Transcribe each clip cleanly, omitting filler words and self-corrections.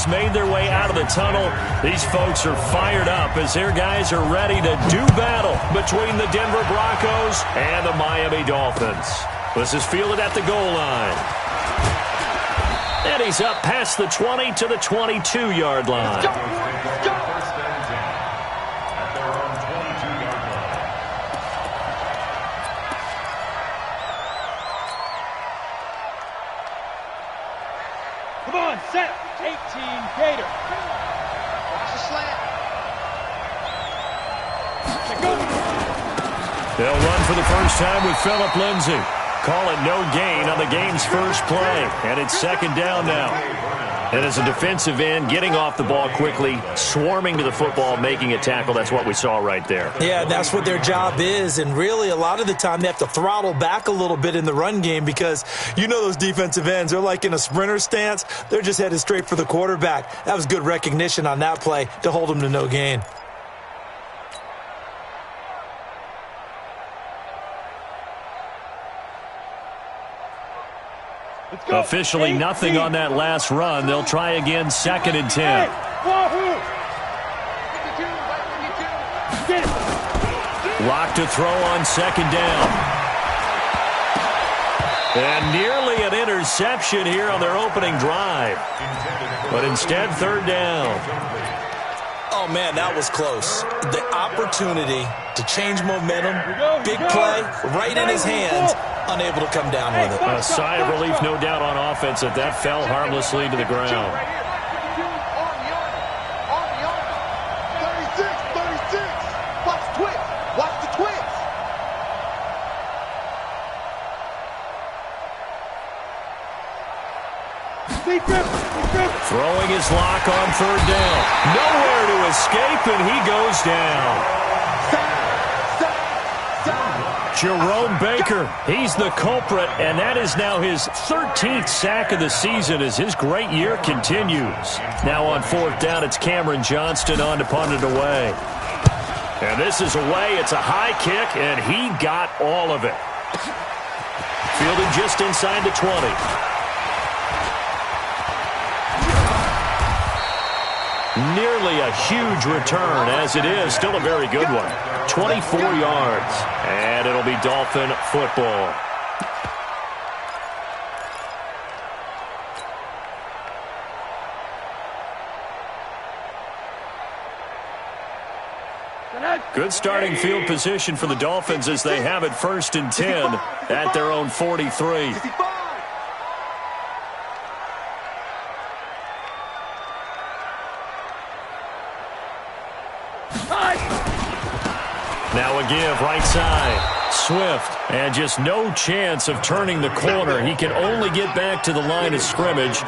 has made their way out of the tunnel. These folks are fired up as their guys are ready to do battle between the Denver Broncos and the Miami Dolphins. This is fielded at the goal line. And he's up past the 20 to the 22-yard line. Come on, set. 18, Gator. Watch the slant. They'll run for the first time with Phillip Lindsay. Call it no gain on the game's first play. And it's second down now. And as a defensive end, getting off the ball quickly, swarming to the football, making a tackle, that's what we saw right there. Yeah, that's what their job is. And really, a lot of the time, they have to throttle back a little bit in the run game because you know those defensive ends, they're like in a sprinter stance. They're just headed straight for the quarterback. That was good recognition on that play to hold them to no gain. Officially nothing on that last run. They'll try again, second and 10. Lock to throw on second down. And nearly an interception here on their opening drive. But instead, third down. Oh, man, that was close. The opportunity to change momentum, big play, right in his hands, unable to come down with it. A sigh of relief, no doubt, on offense that fell harmlessly to the ground. 36. Watch the twist. Watch the twist. Throwing his lock on third down. Nowhere to escape, and he goes down. Jerome Baker, he's the culprit, and that is now his 13th sack of the season as his great year continues. Now on fourth down, it's Cameron Johnston on to punt it away. And this is away. It's a high kick, and he got all of it. Fielded just inside the 20. Nearly a huge return, as it is. Still a very good one. 24 yards. And it'll be Dolphin football. Good starting field position for the Dolphins as they have it first and 10 at their own 43. Now a give, right side. Swift, and just no chance of turning the corner. He can only get back to the line of scrimmage.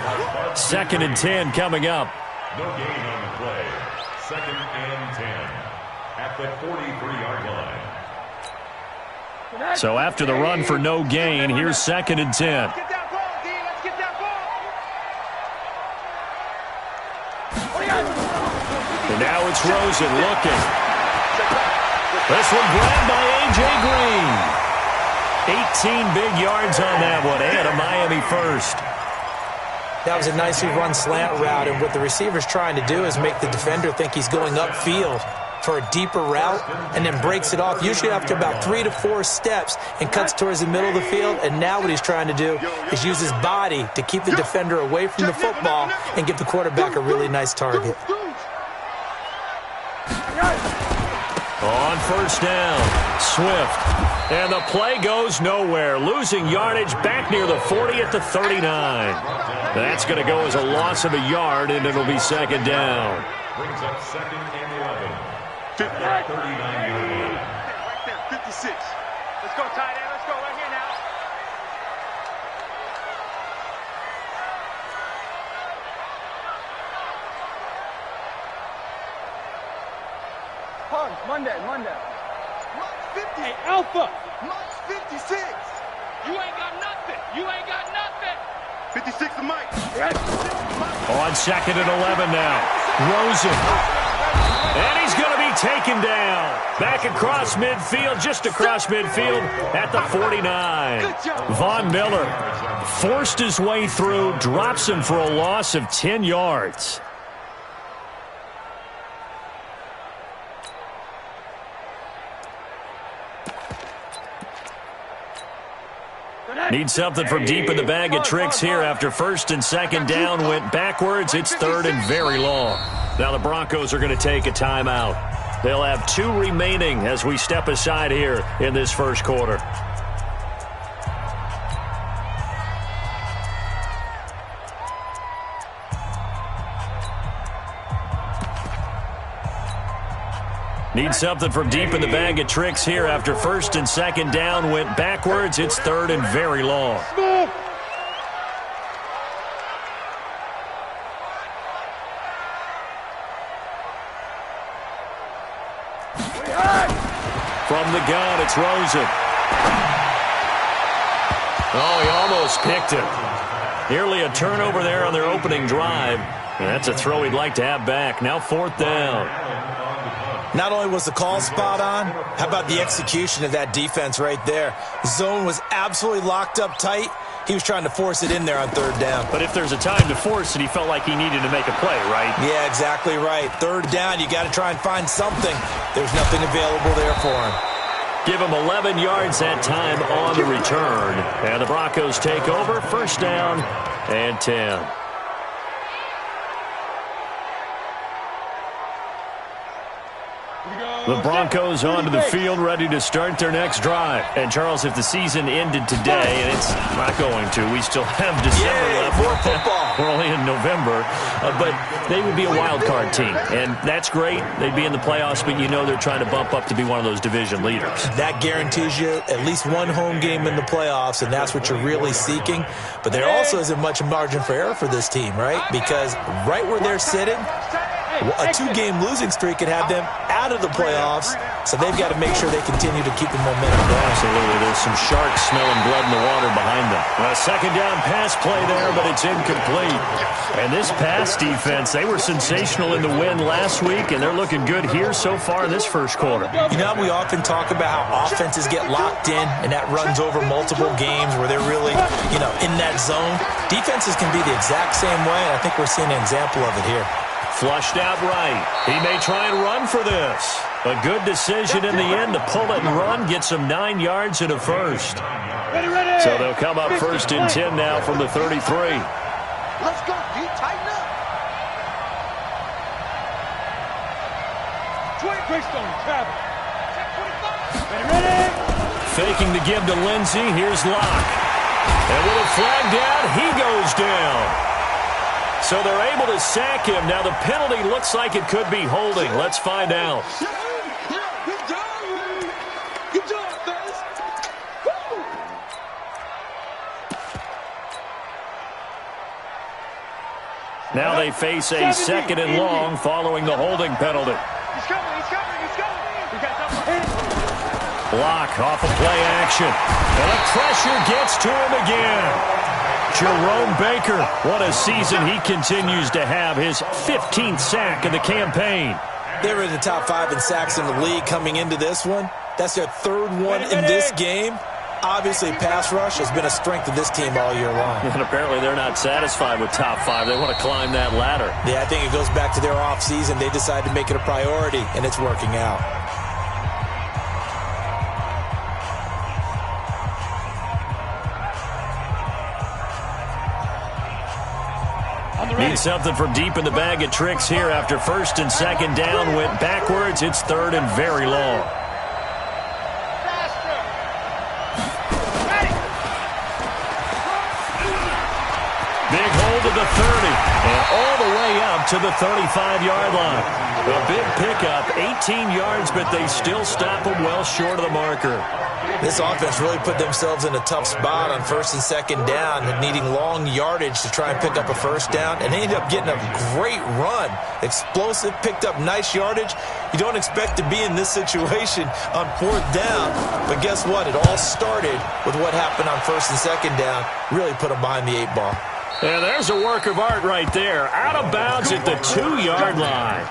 Second and 10 coming up. No gain on the play. Second and 10 at the 43-yard line. So after the run for no gain, here's second and 10. Let's get that ball, D. Let's get that ball. And now it's Rosen looking. This one grabbed by A.J. Green. 18 big yards on that one, and a Miami first. That was a nicely run slant route, and what the receiver's trying to do is make the defender think he's going upfield for a deeper route and then breaks it off, usually after about 3 to 4 steps, and cuts towards the middle of the field. And now what he's trying to do is use his body to keep the defender away from the football and give the quarterback a really nice target. On first down, Swift. And the play goes nowhere. Losing yardage back near the 40 at the 39. That's going to go as a loss of a yard, and it'll be second down. Brings up second and 11. 39-yard line. Right there, 56. Let's go, tight end. Let's go right here now. Hugs, Monday. Mike 50. Hey, Alpha. Mike 56. You ain't got nothing. 56 to Mike. On second and 11 now. Rosen. And he's going to be taken taken down. Back across midfield, just across midfield at the 49. Von Miller forced his way through, drops him for a loss of 10 yards. Need something from deep in the bag of tricks here after first and second down went backwards. It's third and very long. Now the Broncos are going to take a timeout. They'll have 2 remaining as we step aside here in this first quarter. Need something from deep in the bag of tricks here after first and second down went backwards. It's third and very long. From the gun, it's Rosen. Oh, he almost picked it. Nearly a turnover there on their opening drive. And that's a throw he'd like to have back. Now 4th down. Not only was the call spot on, how about the execution of that defense right there? The zone was absolutely locked up tight. He was trying to force it in there on 3rd down. But if there's a time to force it, he felt like he needed to make a play, right? Yeah, exactly right. 3rd down, you got to try and find something. There's nothing available there for him. Give him 11 yards that time on the return. And the Broncos take over, 1st down and 10. The Broncos onto the field, ready to start their next drive. And, Charles, if the season ended today, and it's not going to, we still have December left. More football. We're only in November. But they would be a wild card team, and that's great. They'd be in the playoffs, but you know they're trying to bump up to be one of those division leaders. That guarantees you at least one home game in the playoffs, and that's what you're really seeking. But there also isn't much margin for error for this team, right? Because right where they're sitting, a 2-game losing streak could have them out of the playoffs, so they've got to make sure they continue to keep the momentum going. Absolutely. There's some sharks smelling blood in the water behind them. A 2nd down pass play there, but it's incomplete. And this pass defense, they were sensational in the win last week, and they're looking good here so far in this first quarter. You know, we often talk about how offenses get locked in, and that runs over multiple games where they're really, in that zone. Defenses can be the exact same way, and I think we're seeing an example of it here. Flushed out right. He may try and run for this. A good decision in the end to pull it and run, gets him 9 yards and a first. So they'll come up 1st and 10 now from the 33. Let's go, D. Tighten up. Faking the give to Lindsey. Here's Locke. And with a flag down, he goes down. So they're able to sack him. Now the penalty looks like it could be holding. Let's find out. Good job, fellas. Now they face a 2nd and long following the holding penalty. He's coming. We got something. Block off of play action. And the pressure gets to him again. Jerome Baker, what a season he continues to have. His 15th sack of the campaign. They were in the top 5 in sacks in the league coming into this one. That's their 3rd one in this game. Obviously, pass rush has been a strength of this team all year long. And apparently they're not satisfied with top 5. They want to climb that ladder. Yeah, I think it goes back to their offseason. They decided to make it a priority, and it's working out. Need something from deep in the bag of tricks here after first and second down went backwards. It's 3rd and very long. Big hold of the 30 and all the way up to the 35-yard line. A big pickup, 18 yards, but they still stop him well short of the marker. This offense really put themselves in a tough spot on 1st and second down, needing long yardage to try and pick up a 1st down, and they ended up getting a great run. Explosive, picked up nice yardage. You don't expect to be in this situation on 4th down, but guess what? It all started with what happened on 1st and second down. Really put them behind the 8 ball. And there's a work of art right there. Out of bounds at the 2-yard line.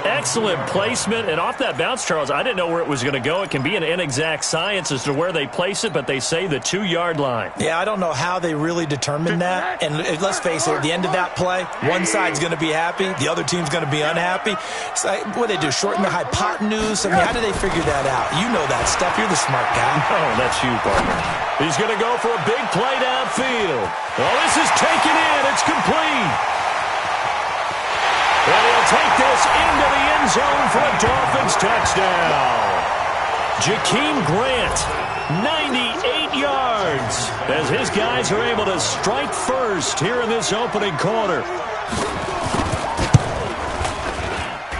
Excellent placement, and off that bounce, Charles, I didn't know where it was going to go. It can be an inexact science as to where they place it, but they say the 2-yard line. Yeah, I don't know how they really determined that. And let's face it, at the end of that play, one side's going to be happy, the other team's going to be unhappy. It's like, what do they do, shorten the hypotenuse? I mean, how do they figure that out? You know that stuff. You're the smart guy. Oh, that's you, partner. He's going to go for a big play downfield. Oh, this is taken in. It's complete. And he'll take this into the end zone for a Dolphins touchdown. Jakeem Grant, 98 yards, as his guys are able to strike first here in this opening quarter.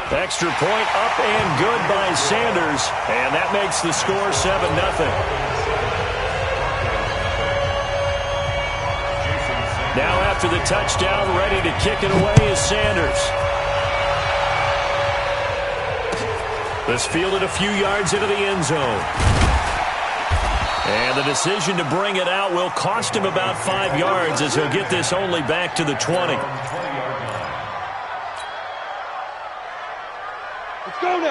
Extra point up and good by Sanders, and that makes the score 7-0. Now after the touchdown, ready to kick it away is Sanders. This fielded a few yards into the end zone. And the decision to bring it out will cost him about 5 yards as he'll get this only back to the 20.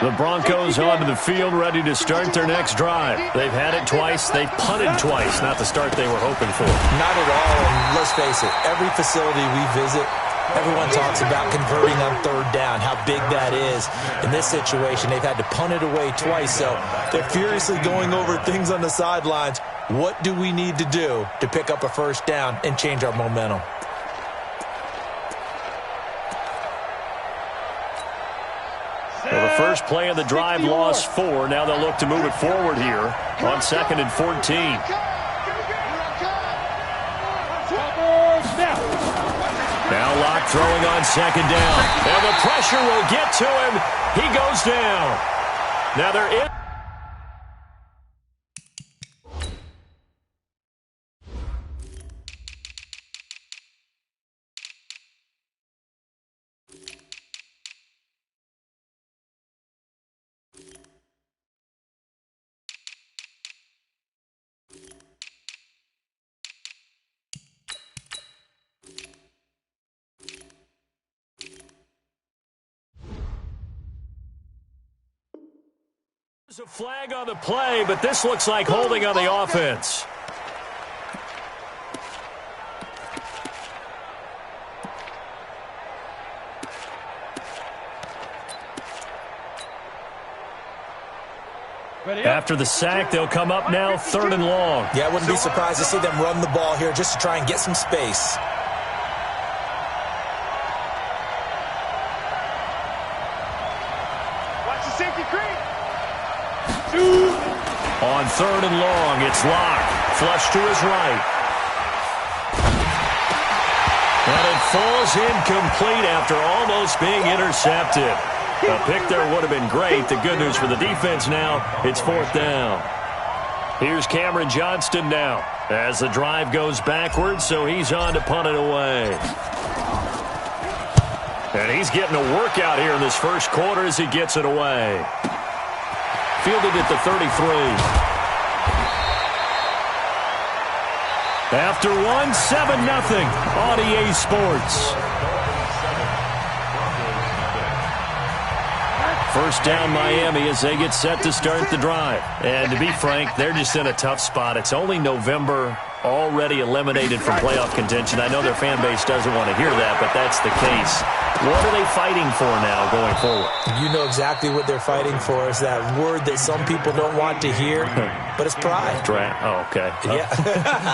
The Broncos onto the field, ready to start their next drive. They've had it twice. They've punted twice. Not the start they were hoping for. Not at all. And let's face it, every facility we visit, everyone talks about converting on third down, how big that is. In this situation, they've had to punt it away twice, so they're furiously going over things on the sidelines. What do we need to do to pick up a first down and change our momentum? Well, the first play of the drive lost 4. Now they'll look to move it forward here on 2nd and 14. Now Locke throwing on 2nd down. And the pressure will get to him. He goes down. Now they're in. There's a flag on the play, but this looks like holding on the offense. After the sack, they'll come up now 3rd and long. Yeah, I wouldn't be surprised to see them run the ball here just to try and get some space. On 3rd and long, it's Locke. Flush to his right. And it falls incomplete after almost being intercepted. A pick there would have been great. The good news for the defense now, it's 4th down. Here's Cameron Johnston now as the drive goes backwards, so he's on to punt it away. And he's getting a workout here in this first quarter as he gets it away. Fielded at the 33. After 7-0 on EA Sports. First down Miami as they get set to start the drive. And to be frank, they're just in a tough spot. It's only November, already eliminated from playoff contention. I know their fan base doesn't want to hear that, but that's the case. What are they fighting for now going forward? You know exactly what they're fighting for. Is that word that some people don't want to hear, but it's pride. Draft. Oh, okay. Yeah.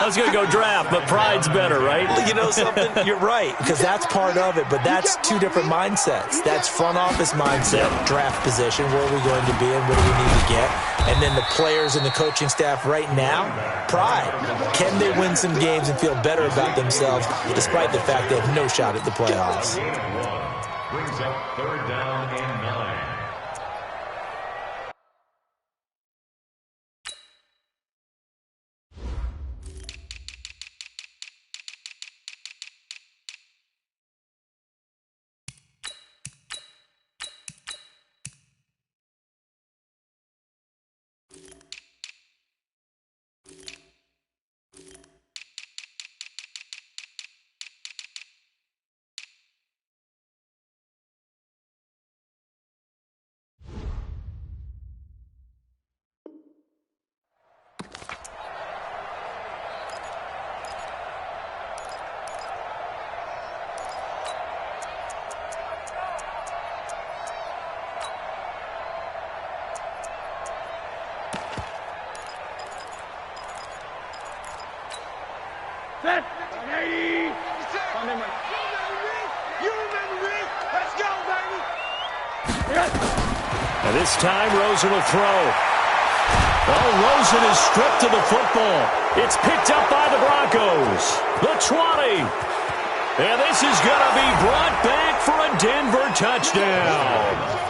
I was going to go draft, but pride's better, right? You know something? You're right, because that's part of it, but that's two different mindsets. That's front office mindset, draft position, where are we going to be and what do we need to get? And then the players and the coaching staff right now, pride. Can they win some games and feel better about themselves despite the fact they have no shot at the playoffs? Brings up 3rd down and 9. And this time, Rosen will throw. Oh, Rosen is stripped to the football. It's picked up by the Broncos. The 20. And this is going to be brought back for a Denver touchdown.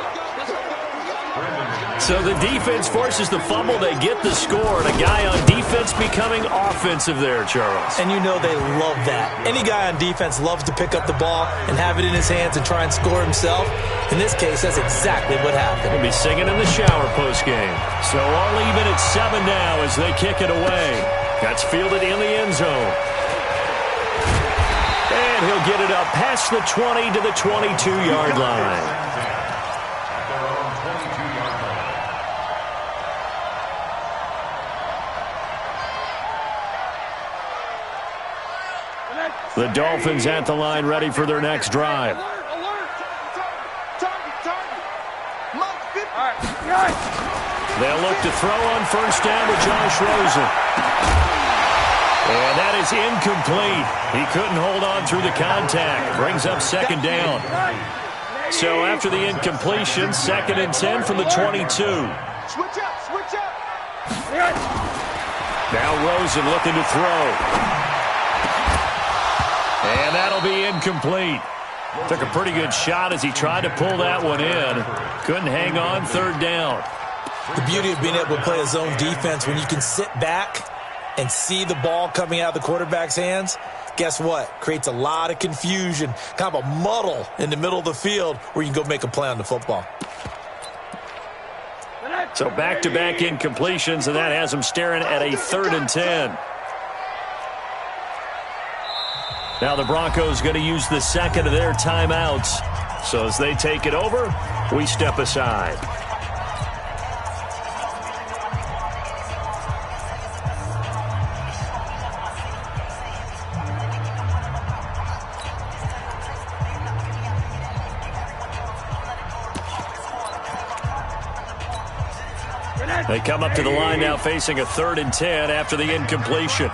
So the defense forces the fumble. They get the score, and a guy on defense becoming offensive there, Charles. And you know they love that. Any guy on defense loves to pick up the ball and have it in his hands and try and score himself. In this case, that's exactly what happened. He'll be singing in the shower postgame. So all even at 7 now as they kick it away. That's fielded in the end zone. And he'll get it up past the 20 to the 22-yard line. The Dolphins at the line, ready for their next drive. They'll look to throw on first down to Josh Rosen. And that is incomplete. He couldn't hold on through the contact. Brings up second down. So after the incompletion, 2nd and 10 from the 22. Switch up. Now Rosen looking to throw. And that'll be incomplete. Took a pretty good shot as he tried to pull that one in. Couldn't hang on, 3rd down. The beauty of being able to play a zone defense when you can sit back and see the ball coming out of the quarterback's hands, guess what? Creates a lot of confusion, kind of a muddle in the middle of the field where you can go make a play on the football. So back-to-back incompletions, and that has him staring at a 3rd and 10. Now the Broncos going to use the second of their timeouts. So as they take it over, we step aside. They come up to the line now facing a 3rd and 10 after the incompletion.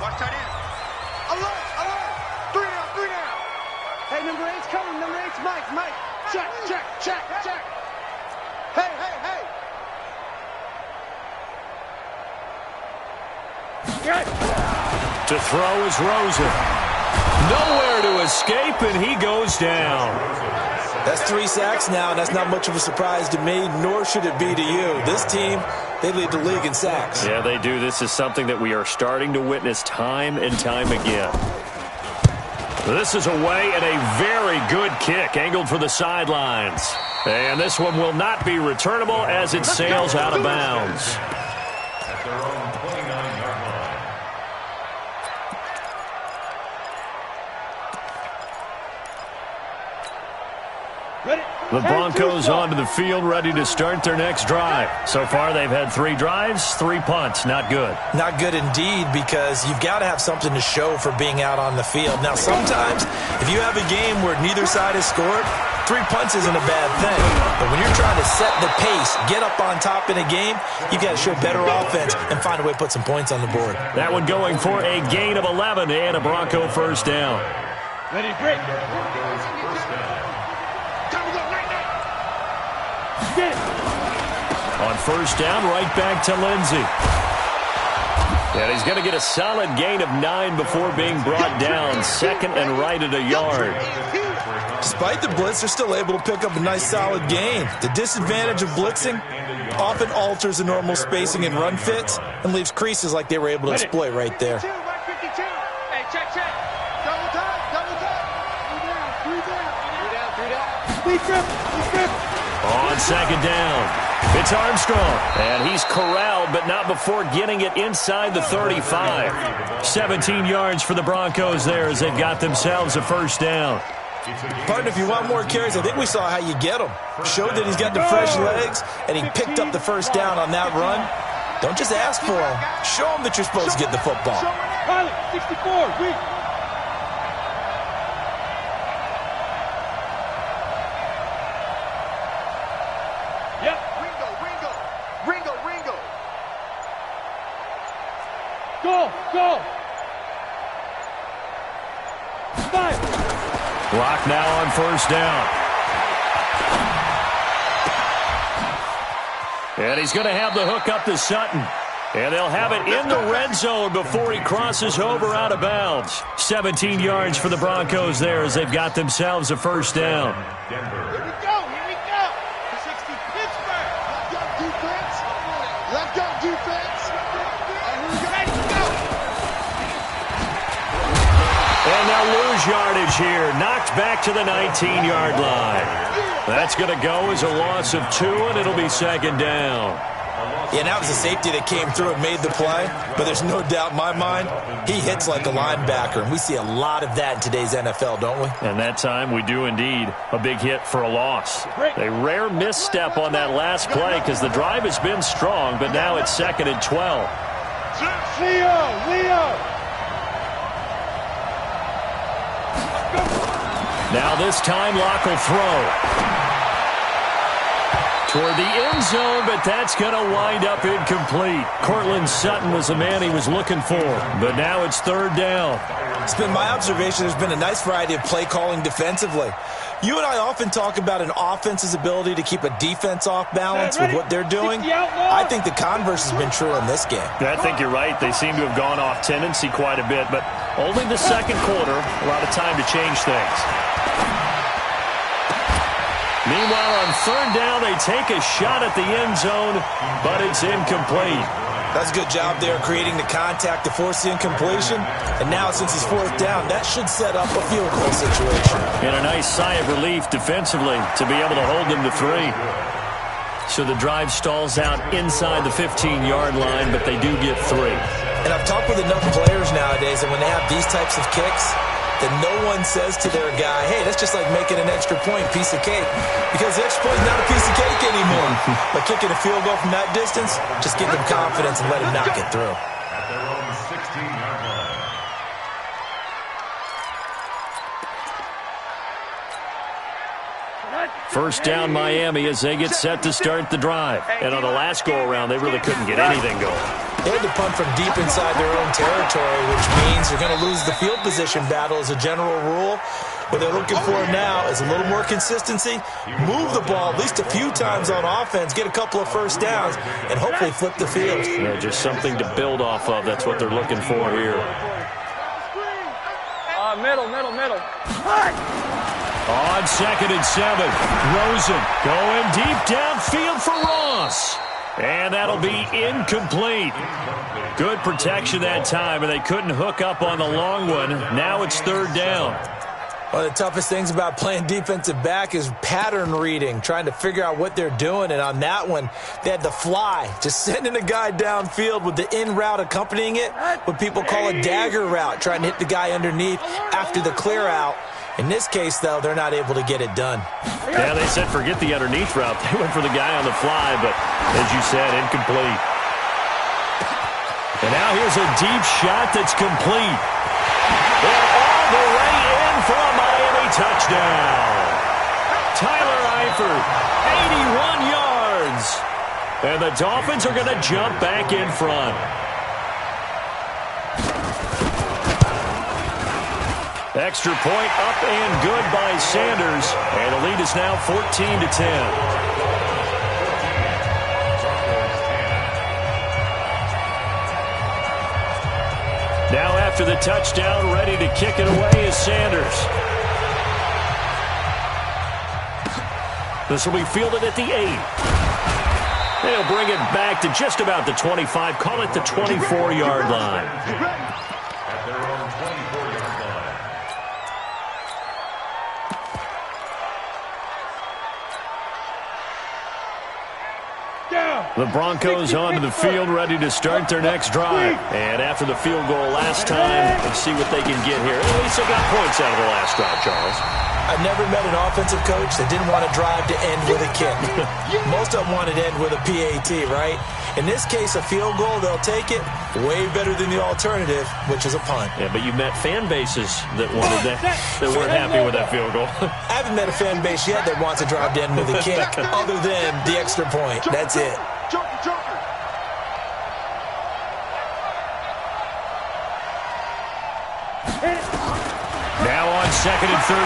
To throw is Rosen. Nowhere to escape, and he goes down. That's 3 sacks now, and that's not much of a surprise to me, nor should it be to you. This team, they lead the league in sacks. Yeah, they do. This is something that we are starting to witness time and time again. This is away and a very good kick, angled for the sidelines. And this one will not be returnable as it sails out of bounds. At their own 29-yard line. The Broncos onto the field, ready to start their next drive. So far, they've had 3 drives, 3 punts. Not good. Not good indeed, because you've got to have something to show for being out on the field. Now, sometimes, if you have a game where neither side has scored, 3 punts isn't a bad thing. But when you're trying to set the pace, get up on top in a game, you've got to show better offense and find a way to put some points on the board. That one going for a gain of 11 and a Bronco first down. Ready, break. On first down, right back to Lindsey. And he's going to get a solid gain of 9 before being brought down. 2nd and right at a yard. Despite the blitz, they're still able to pick up a nice solid gain. The disadvantage of blitzing often alters the normal spacing and run fits and leaves creases like they were able to exploit right there. Hey, check. Double time. 3 down. On second down, it's Armstrong. And he's corralled, but not before getting it inside the 35. 17 yards for the Broncos there as they've got themselves a first down. Partner, if you want more carries, I think we saw how you get him. Showed that he's got the fresh legs, and he picked up the first down on that run. Don't just ask for him. Show him that you're supposed to get the football. Pilot, 64, weak. Ringo. Go. 5. Block now on first down. And he's going to have the hook up to Sutton. And they'll have it in the red zone before he crosses over out of bounds. 17 yards for the Broncos there as they've got themselves a first down. Here we go. 60 Pittsburgh. Let's go defense. Let's go defense. Ready to go. And they'll lose yardage here. Knocked back to the 19-yard line. That's going to go as a loss of 2, and it'll be second down. Yeah, that was a safety that came through and made the play, but there's no doubt in my mind, he hits like a linebacker, and we see a lot of that in today's NFL, don't we? And that time we do indeed a big hit for a loss. A rare misstep on that last play because the drive has been strong, but now it's 2nd and 12. Leo. Now this time Locke will throw toward the end zone, but that's going to wind up incomplete. Cortland Sutton was the man he was looking for, but now it's 3rd down. It's been my observation there's been a nice variety of play calling defensively. You and I often talk about an offense's ability to keep a defense off balance with what they're doing. I think the converse has been true in this game. I think you're right. They seem to have gone off tendency quite a bit, but only the second quarter, a lot of time to change things. Meanwhile, on 3rd down, they take a shot at the end zone, but it's incomplete. That's a good job there creating the contact to force the incompletion. And now, since it's 4th down, that should set up a field goal situation. And a nice sigh of relief defensively to be able to hold them to 3. So the drive stalls out inside the 15-yard line, but they do get 3. And I've talked with enough players nowadays that when they have these types of kicks, that no one says to their guy, hey, that's just like making an extra point, piece of cake. Because the extra point is not a piece of cake anymore. But kicking a field goal from that distance, just give them confidence and let him knock it through. At their own 16-yard line. First down Miami as they get set to start the drive. And on the last go-around, they really couldn't get anything going. They had to punt from deep inside their own territory, which means they're going to lose the field position battle as a general rule. What they're looking for now is a little more consistency, move the ball at least a few times on offense, get a couple of first downs, and hopefully flip the field. Yeah, just something to build off of. That's what they're looking for here. Middle. On 2nd and 7, Rosen going deep downfield for Ross. And that'll be incomplete. Good protection that time, and they couldn't hook up on the long one. Now it's 3rd down. One of the toughest things about playing defensive back is pattern reading, trying to figure out what they're doing. And on that one, they had to fly, just sending a guy downfield with the in route accompanying it, what people call a dagger route, trying to hit the guy underneath after the clear out. In this case, though, they're not able to get it done. Yeah, they said forget the underneath route. They went for the guy on the fly, but as you said, incomplete. And now here's a deep shot that's complete. And all the way in for a Miami touchdown. Tyler Eifert, 81 yards. And the Dolphins are going to jump back in front. Extra point up and good by Sanders. And the lead is now 14-10. Now after the touchdown, ready to kick it away is Sanders. This will be fielded at the 8. They'll bring it back to just about the 25. Call it the 24-yard line. At their own 24-yard line. The Broncos onto the field, ready to start their next drive. And after the field goal last time, let's see what they can get here. At least they got points out of the last drive, Charles. I've never met an offensive coach that didn't want to drive to end with a kick. Most of them wanted to end with a PAT, right? In this case, a field goal, they'll take it. Way better than the alternative, which is a punt. Yeah, but you met fan bases that wanted that weren't happy with that field goal. I haven't met a fan base yet that wants to drive to end with a kick other than the extra point. That's it. Joker. Now on 2nd and 13.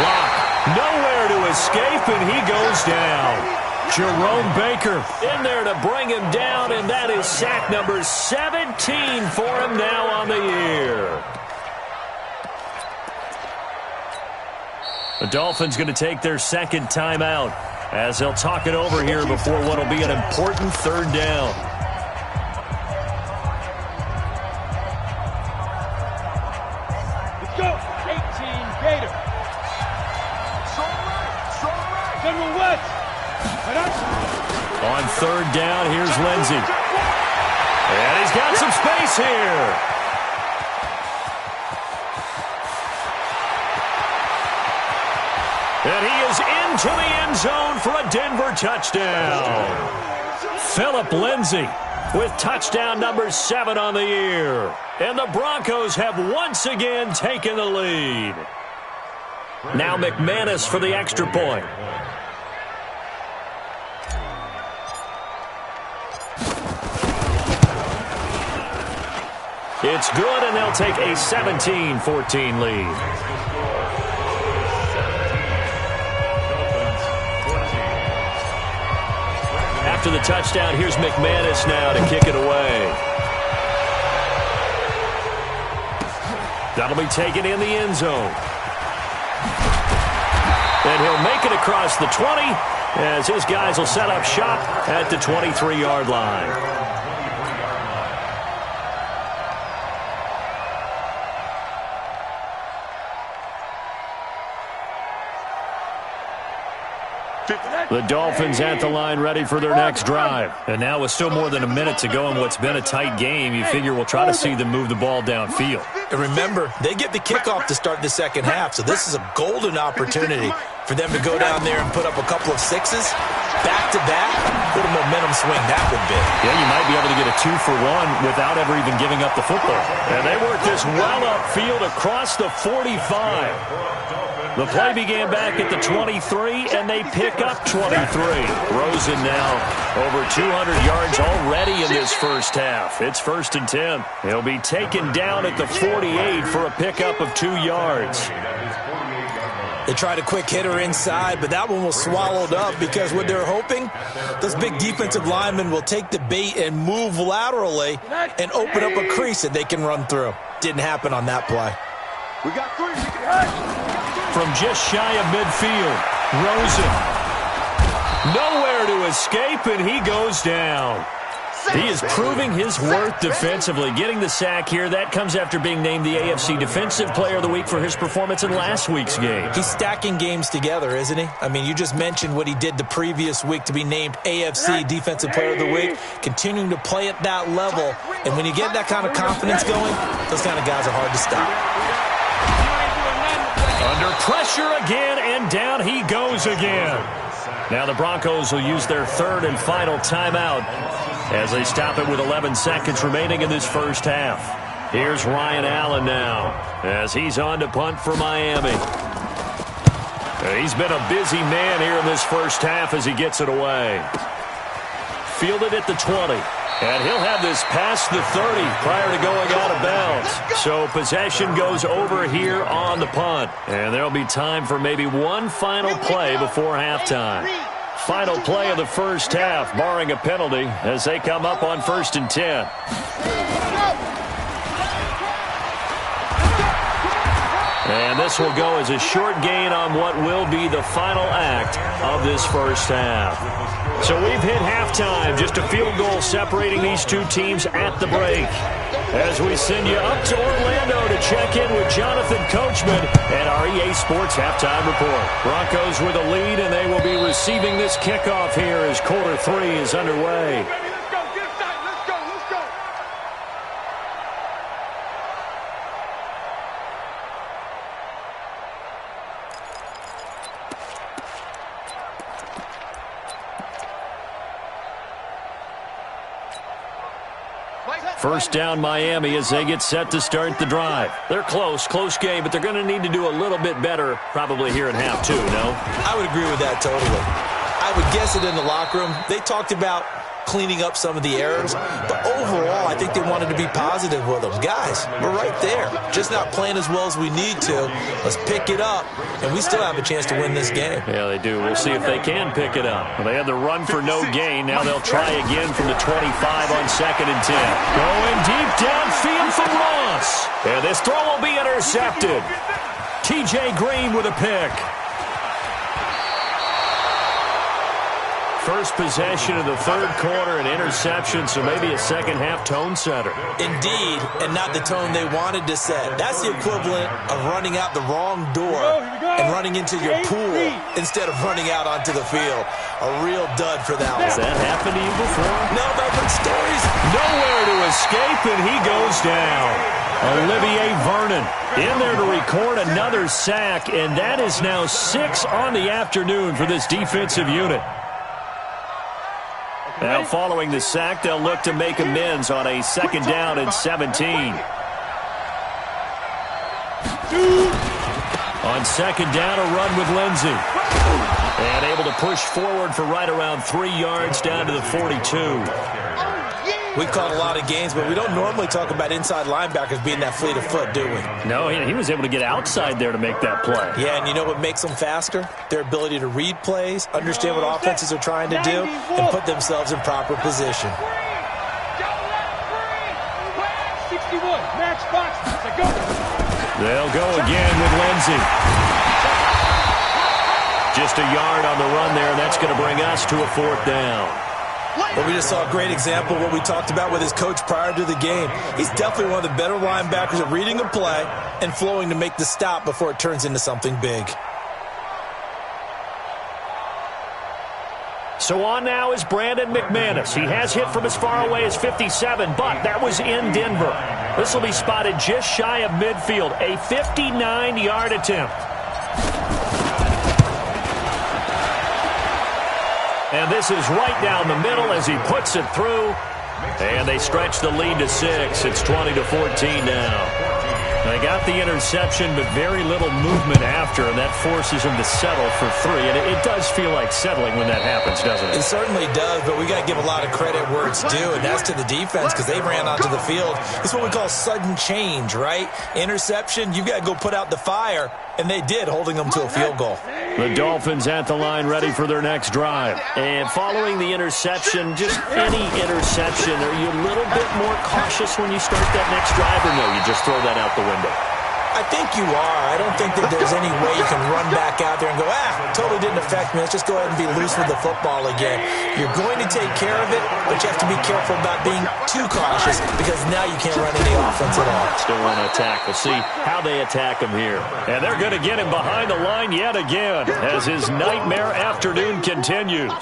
Locke nowhere to escape, and he goes down. Jerome Baker in there to bring him down, and that is sack number 17 for him now on the year. The Dolphins going to take their second timeout as they'll talk it over here before what will be an important third down. Let's go. 18 Gator. General West. On third down, here's Lindsey. And he's got some space here. And he is into the end zone for a Denver touchdown. Phillip Lindsey with touchdown number 7 on the year. And the Broncos have once again taken the lead. Now McManus for the extra point. It's good, and they'll take a 17-14 lead. After the touchdown, here's McManus now to kick it away. That'll be taken in the end zone. And he'll make it across the 20 as his guys will set up shop at the 23-yard line. The Dolphins at the line ready for their next drive. And now with still more than a minute to go in what's been a tight game, you figure we'll try to see them move the ball downfield. And remember, they get the kickoff to start the second half, so this is a golden opportunity for them to go down there and put up a couple of sixes back-to-back. What a momentum swing that would be. Yeah, you might be able to get a 2-for-1 without ever even giving up the football. And they work this well upfield across the 45. The play began back at the 23, and they pick up 23. Rosen now over 200 yards already in this first half. It's 1st and 10. He'll be taken down at the 48 for a pickup of 2 yards. They tried a quick hitter inside, but that one was swallowed up because what they're hoping, those big defensive linemen will take the bait and move laterally and open up a crease that they can run through. Didn't happen on that play. We got 3. From just shy of midfield, Rosen. Nowhere to escape, and he goes down. He is proving his worth defensively. Getting the sack here, that comes after being named the AFC Defensive Player of the Week for his performance in last week's game. He's stacking games together, isn't he? I mean, you just mentioned what he did the previous week to be named AFC Defensive Player of the Week, continuing to play at that level. And when you get that kind of confidence going, those kind of guys are hard to stop. Under pressure again, and down he goes again. Now the Broncos will use their third and final timeout as they stop it with 11 seconds remaining in this first half. Here's Ryan Allen now as he's on to punt for Miami. He's been a busy man here in this first half as he gets it away. Fielded at the 20. And he'll have this past the 30 prior to going out of bounds. So possession goes over here on the punt. And there'll be time for maybe one final play before halftime. Final play of the first half, barring a penalty, as they come up on 1st and 10. And this will go as a short gain on what will be the final act of this first half. So we've hit halftime, just a field goal separating these two teams at the break. As we send you up to Orlando to check in with Jonathan Coachman and our EA Sports Halftime Report. Broncos with a lead, and they will be receiving this kickoff here as quarter 3 is underway. First down Miami as they get set to start the drive. They're close game, but they're going to need to do a little bit better probably here in half 2, no? I would agree with that totally. I would guess it in the locker room. They talked about cleaning up some of the errors. But overall, I think they wanted to be positive with them. Guys, we're right there. Just not playing as well as we need to. Let's pick it up, and we still have a chance to win this game. Yeah, they do. We'll see if they can pick it up. Well, they had the run for no gain. Now they'll try again from the 25 on 2nd and 10. Going deep downfield from Ross. And this throw will be intercepted. T.J. Green with a pick. First possession of the third quarter, an interception, so maybe a second-half tone setter. Indeed, and not the tone they wanted to set. That's the equivalent of running out the wrong door and running into your pool instead of running out onto the field. A real dud for that one. Has that happened to you before? No, but I've heard stories. Nowhere to escape, and he goes down. Olivier Vernon in there to record another sack, and that is now 6 on the afternoon for this defensive unit. Now, following the sack, they'll look to make amends on a 2nd down and 17. On 2nd down, a run with Lindsey. And able to push forward for right around 3 yards down to the 42. We've called a lot of games, but we don't normally talk about inside linebackers being that fleet of foot, do we? No, he was able to get outside there to make that play. Yeah, and you know what makes them faster? Their ability to read plays, understand what offenses are trying to do, and put themselves in proper position. 61, match box, go. They'll go again with Lindsey. Just a yard on the run there, and that's going to bring us to a 4th down. But we just saw a great example of what we talked about with his coach prior to the game. He's definitely one of the better linebackers at reading a play and flowing to make the stop before it turns into something big. So on now is Brandon McManus. He has hit from as far away as 57, but that was in Denver. This will be spotted just shy of midfield, a 59-yard attempt. And this is right down the middle as he puts it through. And they stretch the lead to 6. It's 20-14 now. They got the interception, but very little movement after, and that forces them to settle for 3. And it does feel like settling when that happens, doesn't it? It certainly does, but we got to give a lot of credit where it's due, and that's to the defense because they ran onto the field. It's what we call sudden change, right? Interception, you've got to go put out the fire, and they did, holding them to a field goal. The Dolphins at the line ready for their next drive. And following the interception, just any interception, are you a little bit more cautious when you start that next drive, or no, you just throw that out the window? I think you are. I don't think that there's any way you can run back out there and go, totally didn't affect me. Let's just go ahead and be loose with the football again. You're going to take care of it, but you have to be careful about being too cautious because now you can't run any offense at all. Still want to attack. We'll see how they attack him here. And they're going to get him behind the line yet again as his nightmare afternoon continues.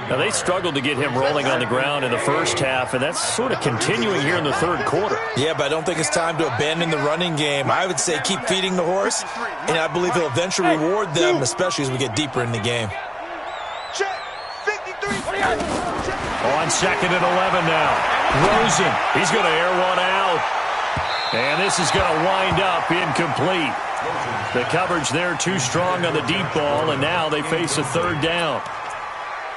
Now, they struggled to get him rolling on the ground in the first half, and that's sort of continuing here in the third quarter. Yeah, but I don't think it's time to abandon the running game. I would say keep feeding the horse, and I believe he'll eventually reward them, especially as we get deeper in the game. On 2nd and 11 now. Rosen, he's going to air one out. And this is going to wind up incomplete. The coverage there too strong on the deep ball, and now they face a 3rd down.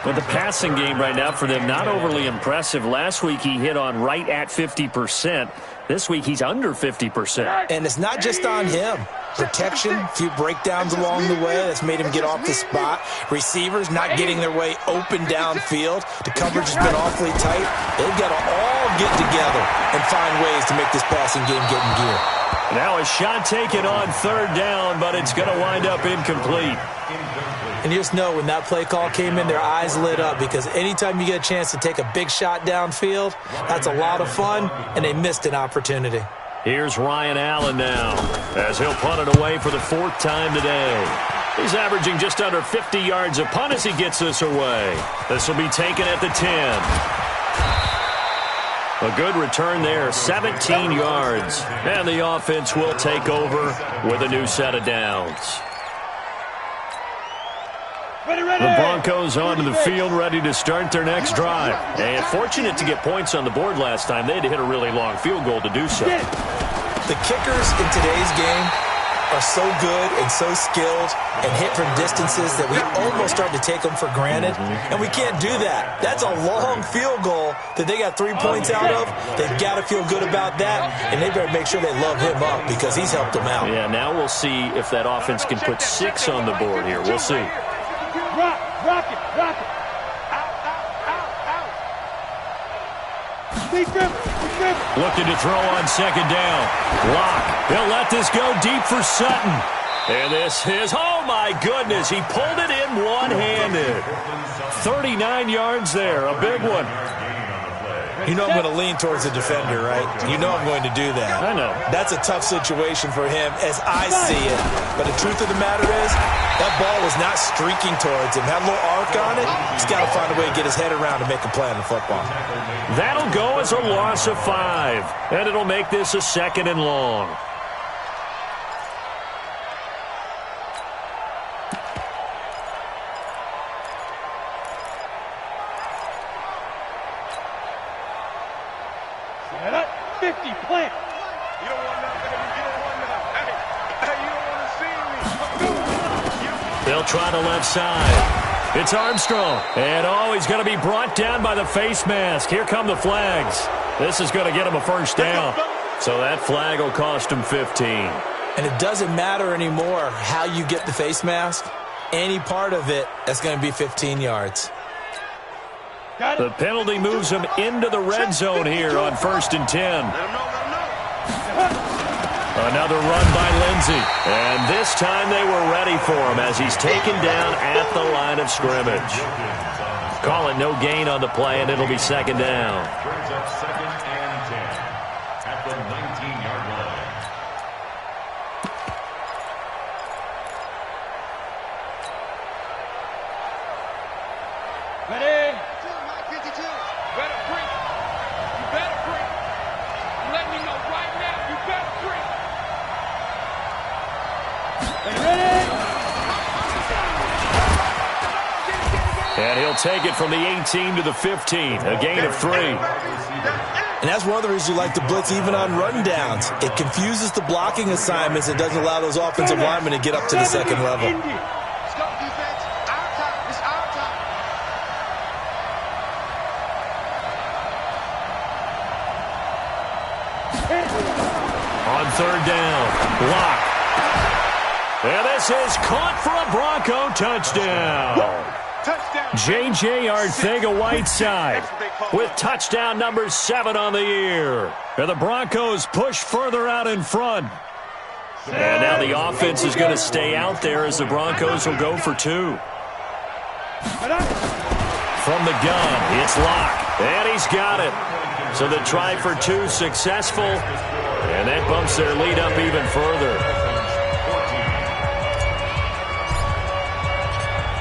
But the passing game right now for them, not overly impressive. Last week he hit on right at 50%. This week he's under 50%. And it's not just on him. Protection, a few breakdowns along the way that's made him get off the spot. Receivers not getting their way open downfield. The coverage has been awfully tight. They've got to all get together and find ways to make this passing game get in gear. Now a shot taken on 3rd down, but it's going to wind up incomplete. And you just know when that play call came in, their eyes lit up because anytime you get a chance to take a big shot downfield, that's a lot of fun, and they missed an opportunity. Here's Ryan Allen now as he'll punt it away for the 4th time today. He's averaging just under 50 yards a punt as he gets this away. This will be taken at the 10. A good return there, 17 yards. And the offense will take over with a new set of downs. The Broncos onto the field, ready to start their next drive. And fortunate to get points on the board last time. They had to hit a really long field goal to do so. The kickers in today's game are so good and so skilled and hit from distances that we almost start to take them for granted, and we can't do that. That's a long field goal that they got 3 points out of. They've got to feel good about that, and they better make sure they love him up because he's helped them out. Yeah, now we'll see if that offense can put 6 on the board here. We'll see. Rock it. Looking to throw on second down. Lock. He'll let this go deep for Sutton. And this is, oh my goodness, he pulled it in one-handed. 39 yards there, a big one. You know I'm going to lean towards the defender, right? You know I'm going to do that. I know. That's a tough situation for him as I see it. But the truth of the matter is, that ball was not streaking towards him. Had a little arc on it. He's got to find a way to get his head around to make a play on the football. That'll go as a loss of 5. And it'll make this a 2nd and long. Set up, 50, plant. You don't want that, baby. You don't want that. Hey, you don't want to see me. They'll try the left side. It's Armstrong. And, oh, he's going to be brought down by the face mask. Here come the flags. This is going to get him a first down. So that flag will cost him 15. And it doesn't matter anymore how you get the face mask. Any part of it, that's going to be 15 yards. The penalty moves him into the red zone here on 1st and 10. Another run by Lindsey. And this time they were ready for him as he's taken down at the line of scrimmage. Call it no gain on the play, and it'll be 2nd down. Brings up 2nd and 10 at the 19-yard line. Ready? 52. Better break. You better break. Let me know right now. You better break. Ready? And he'll take it from the 18 to the 15, a gain of 3. And that's one of the reasons you like to blitz even on rundowns. It confuses the blocking assignments. It doesn't allow those offensive linemen to get up to the 2nd level. Let's go, defense. Our time. It's our time. On 3rd down, Lock. And this is caught for a Bronco touchdown. J.J. Arcega-Whiteside with touchdown number 7 on the year. And the Broncos push further out in front. And now the offense is going to stay out there as the Broncos will go for 2. From the gun, it's Lock. And he's got it. So the try for 2 successful. And that bumps their lead up even further.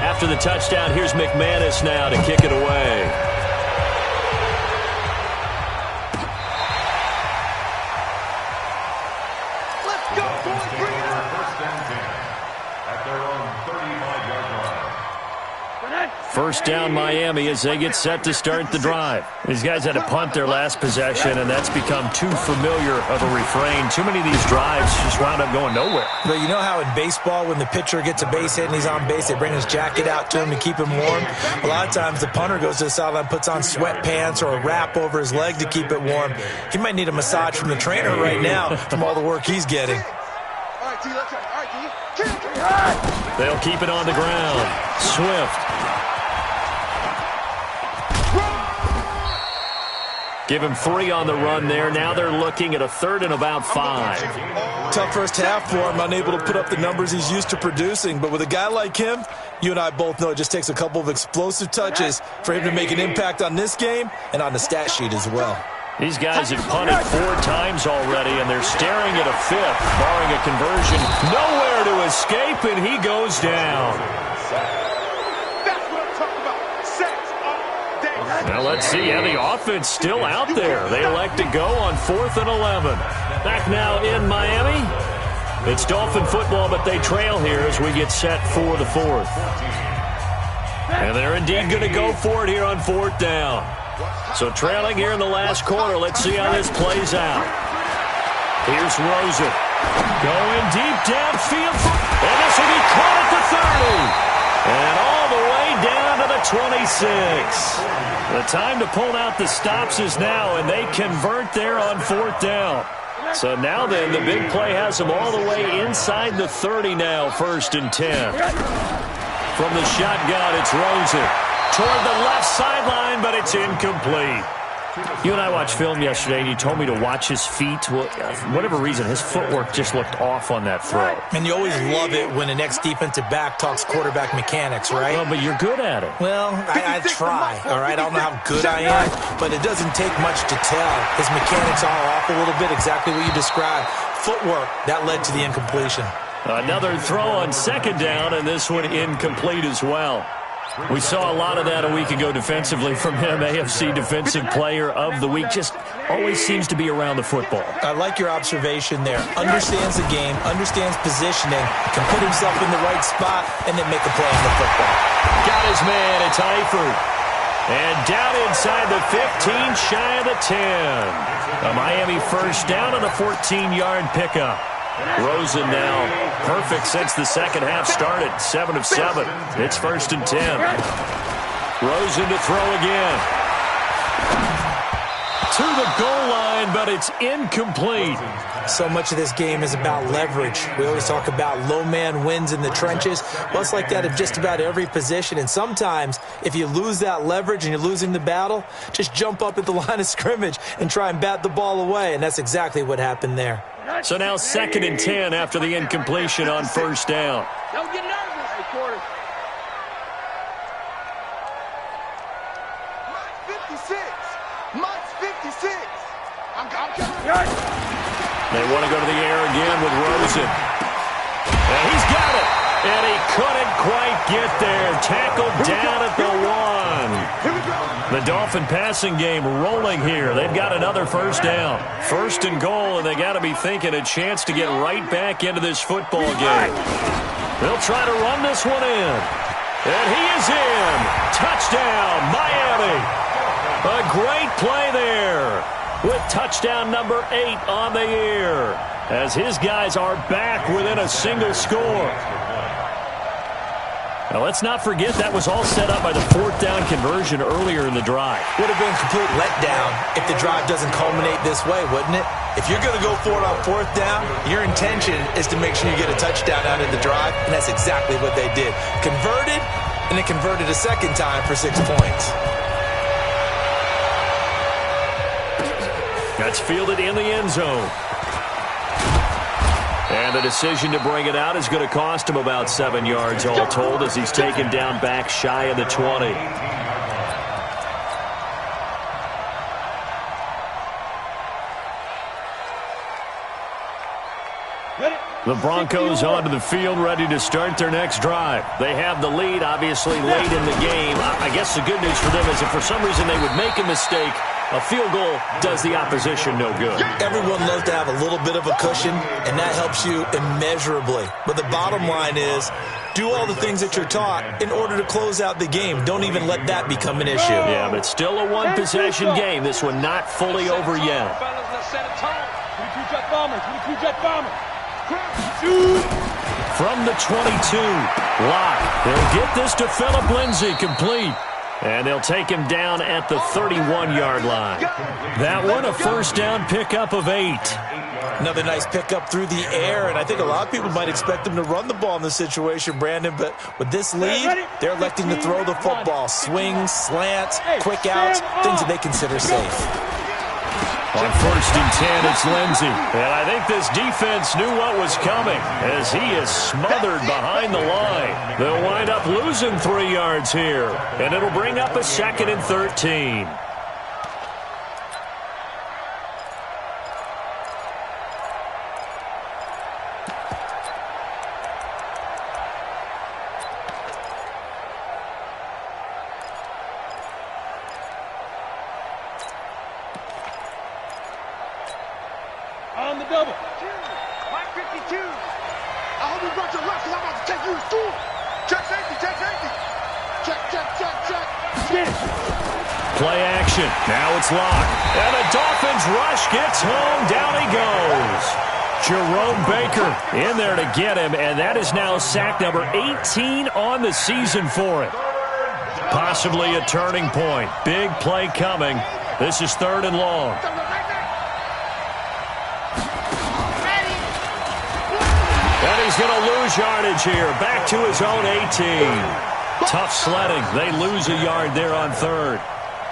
After the touchdown, here's McManus now to kick it away. Let's go, boys. Bring it up. 1st and 10 at their own 35-yard line. 1st down Miami as they get set to start the drive. These guys had to punt their last possession, and that's become too familiar of a refrain. Too many of these drives just wound up going nowhere. But you know how in baseball, when the pitcher gets a base hit and he's on base, they bring his jacket out to him to keep him warm? A lot of times the punter goes to the sideline, puts on sweatpants or a wrap over his leg to keep it warm. He might need a massage from the trainer right now from all the work he's getting. All right, T, let's try. All right, T. They'll keep it on the ground. Swift. Give him 3 on the run there. Now they're looking at a 3rd and about 5. Tough first half for him, unable to put up the numbers he's used to producing. But with a guy like him, you and I both know it just takes a couple of explosive touches for him to make an impact on this game and on the stat sheet as well. These guys have punted 4 times already, and they're staring at a 5th, barring a conversion. Nowhere to escape, and he goes down. That's what I'm talking about. Sets all day. Now let's see. Yeah, the offense still out there. They elect to go on 4th and 11. Back now in Miami. It's Dolphin football, but they trail here as we get set for the 4th. And they're indeed going to go for it here on 4th down. So trailing here in the last quarter. Let's see how this plays out. Here's Rosen. Going deep downfield, and this will be caught at the 30. And all the way down to the 26. The time to pull out the stops is now, and they convert there on 4th down. So now then, the big play has them all the way inside the 30 now, 1st and 10. From the shotgun, it's Rosen. Toward the left sideline, but it's incomplete. You and I watched film yesterday, and you told me to watch his feet. Well, for whatever reason, his footwork just looked off on that throw. And you always love it when an ex-defensive back talks quarterback mechanics, right? Well, but you're good at it. Well, I try, all right? I don't know how good I am, but it doesn't take much to tell. His mechanics are off a little bit, exactly what you described. Footwork, that led to the incompletion. Another throw on 2nd down, and this one incomplete as well. We saw a lot of that a week ago defensively from him. AFC Defensive Player of the Week. Just always seems to be around the football. I like your observation there. Understands the game, understands positioning, can put himself in the right spot, and then make a play on the football. Got his man. It's Eifert. And down inside the 15, shy of the 10. A Miami 1st down on a 14-yard pickup. Rosen now perfect since the second half started. 7 of 7. It's 1st and 10. Rosen to throw again. To the goal line, but it's incomplete. So much of this game is about leverage. We always talk about low man wins in the trenches. Well, it's like that in just about every position. And sometimes, if you lose that leverage and you're losing the battle, just jump up at the line of scrimmage and try and bat the ball away. And that's exactly what happened there. So now 2nd and 10 after the incompletion on 1st down. Don't get nervous. Hey, quarter. 56. Mike's 56. I'm coming. They want to go to the air again with Rosen. And he's got it. And he couldn't quite get there. Tackled down at the 1. The Dolphin passing game rolling here. They've got another 1st down. 1st and goal, and they got to be thinking a chance to get right back into this football game. They'll try to run this one in. And he is in. Touchdown, Miami. A great play there with touchdown number 8 on the year as his guys are back within a single score. Now, let's not forget that was all set up by the 4th down conversion earlier in the drive. Would have been a complete letdown if the drive doesn't culminate this way, wouldn't it? If you're going to go for it on 4th down, your intention is to make sure you get a touchdown out of the drive, and that's exactly what they did. Converted, and then converted a second time for 6 points. That's fielded in the end zone. And the decision to bring it out is going to cost him about 7 yards all told as he's taken down back shy of the 20. The Broncos onto the field ready to start their next drive. They have the lead obviously late in the game. I guess the good news for them is if for some reason they would make a mistake, a field goal does the opposition no good. Everyone loves to have a little bit of a cushion, and that helps you immeasurably. But the bottom line is, do all the things that you're taught in order to close out the game. Don't even let that become an issue. Yeah, but still a one-possession game. This one not fully over yet. From the 22, Locke. He'll get this to Phillip Lindsay, complete. And they'll take him down at the 31-yard line. That one, a 1st down pickup of 8. Another nice pickup through the air, and I think a lot of people might expect them to run the ball in this situation, Brandon, but with this lead, they're electing to throw the football. Swings, slants, quick outs, things that they consider safe. On 1st and 10, it's Lindsay. And I think this defense knew what was coming as he is smothered behind the line. They'll wind up losing 3 yards here, and it'll bring up a 2nd and 13. On the double. Mike 52. I hope you brought your left because I'm about to take you to school. Check safety, check safety. Check, check, check, check. Get it. Play action. Now it's Locke. And the Dolphins rush gets home. Down he goes. Jerome Baker in there to get him, and that is now sack number 18 on the season for him. Possibly a turning point. Big play coming. This is 3rd and long. And he's going to lose yardage here. Back to his own 18. Tough sledding. They lose a yard there on 3rd.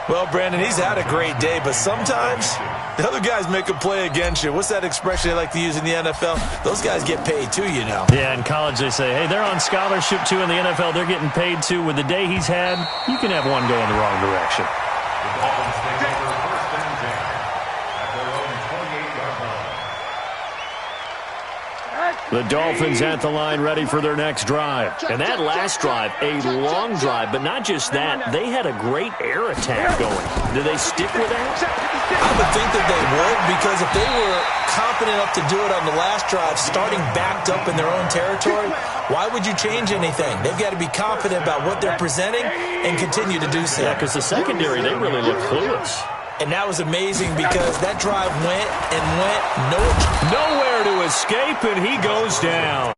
Well, Brandon, he's had a great day, but sometimes the other guys make a play against you. What's that expression they like to use in the NFL? Those guys get paid too, you know. Yeah, in college they say, hey, they're on scholarship too. In the NFL, they're getting paid too. With the day he's had, you can have one go in the wrong direction. The Dolphins take over 1st and 10 at their own 28-yard line. The Dolphins at the line ready for their next drive. And that last drive, a long drive, but not just that. They had a great air attack going. Do they stick with that? I would think that they would, because if they were confident enough to do it on the last drive, starting backed up in their own territory, why would you change anything? They've got to be confident about what they're presenting and continue to do so. Yeah, because the secondary, they really look clueless. And that was amazing because that drive went and went. Nowhere to escape, and he goes down.